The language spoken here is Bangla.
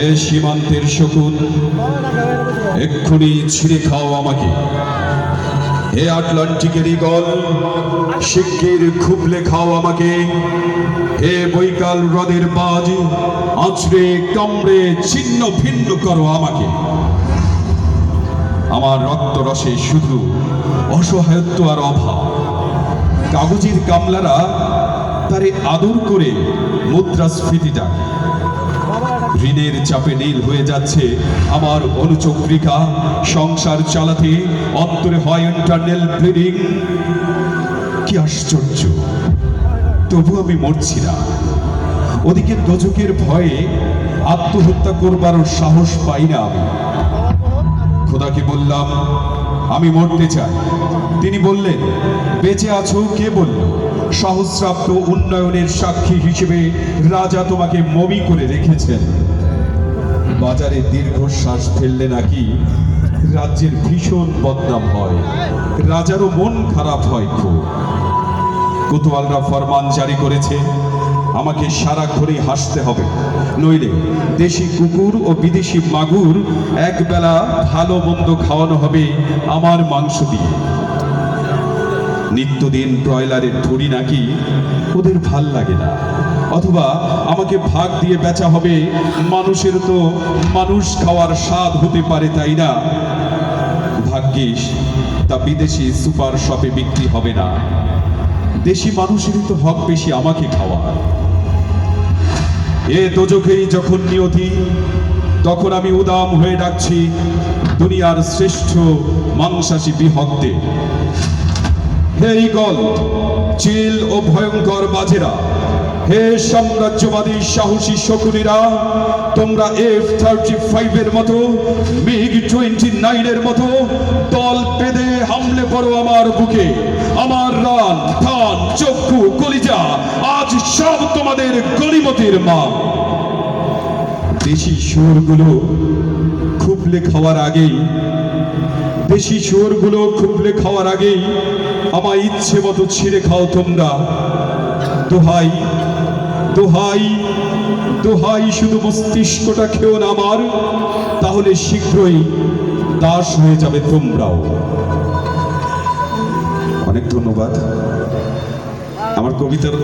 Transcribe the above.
হে সীমান্তের শকুন, এক্ষুনি ছিঁড়ে খাও আমাকে। হে আটলান্টিকের ঈগল, শিগগির খুবলে খাও আমাকে। হে বৈকাল হ্রদের বাজ, আঁচড়ে কামড়ে ছিন্ন ভিন্ন করো আমাকে। আমার রক্ত রসে শুধু অসহায়ত্ব আর অভাব। কাগজের কামলারা তারে আদর করে মুদ্রাস্ফীতি ডাকে। ঋণের চাপে নীল হয়ে যাচ্ছে আমার অনুচক্রিকা। সংসার চালাতে অন্তরে হয় ইন্টারনাল ব্লিডিং। কি আশ্চর্য, তবু আমি মরছি না। ওদিকে দোজখের ভয়ে আত্মহত্যা করবার সাহস পাই না আমি। খোদাকে বললাম আমি মরতে চাই। তিনি বললেন, বেঁচে আছো কে বলল? সহস্রাব্দ উন্নয়নের সাক্ষী হিসেবে রাজা তোমাকে মমি করে রেখেছেন। বাজারে দীর্ঘশ্বাস ফেললে নাকি রাজ্যের ভীষণ বদনাম হয়, রাজারও মন খারাপ হয় খুব। কোতোয়ালরা ফরমান জারি করেছে, আমাকে সারা ঘরে হাসতে হবে, নইলে দেশি কুকুর ও বিদেশি মাগুর একবেলা ভালো মন্দ খাওয়ানো হবে আমার মাংস দিয়ে। নিত্যদিন ব্রয়লারের ঠুরি নাকি ওদের ভাল লাগে না, অথবা আমাকে ভাগ দিয়ে বেচা হবে। মানুষের তো মানুষ খাওয়ার স্বাদ হতে পারে, তাই না? ভাগ্যিস তা বিদেশি সুপার শপে বিক্রি হবে না। দেশি মানুষেরই তো হক বেশি আমাকে খাওয়ার। এ দোজখেই যখন নিয়তি, তখন আমি উদাম হয়ে ডাকছি দুনিয়ার শ্রেষ্ঠ মাংসাশী বিহকদের। হে ঈগল, চিল ও ভয়ঙ্কর বাজেরা, হে সাম্রাজ্যবাদী সাহসী শকুনিরা, তোমরা F-35 এর মতো, MiG-29 এর মতো দল বেঁধে হামলে পড়ো আমার বুকে। আমার রান, ধান, চক্ষু, কলিজা আজ সব তোমাদের গনিমতের মা। দেশি শুয়োরগুলো খুবলে খাওয়ার আগেই, দেশি শুয়োরগুলো খুবলে খাওয়ার আগেই আমার ইচ্ছে মতো ছিঁড়ে খাও তোমরা। দোহাই দোহাই দোহাই, শুধু মস্তিষ্কটা খেও না আমার, তাহলে শীঘ্রই দাস হয়ে যাবে তোমরাও। অনেক ধন্যবাদ। আমার কবিতার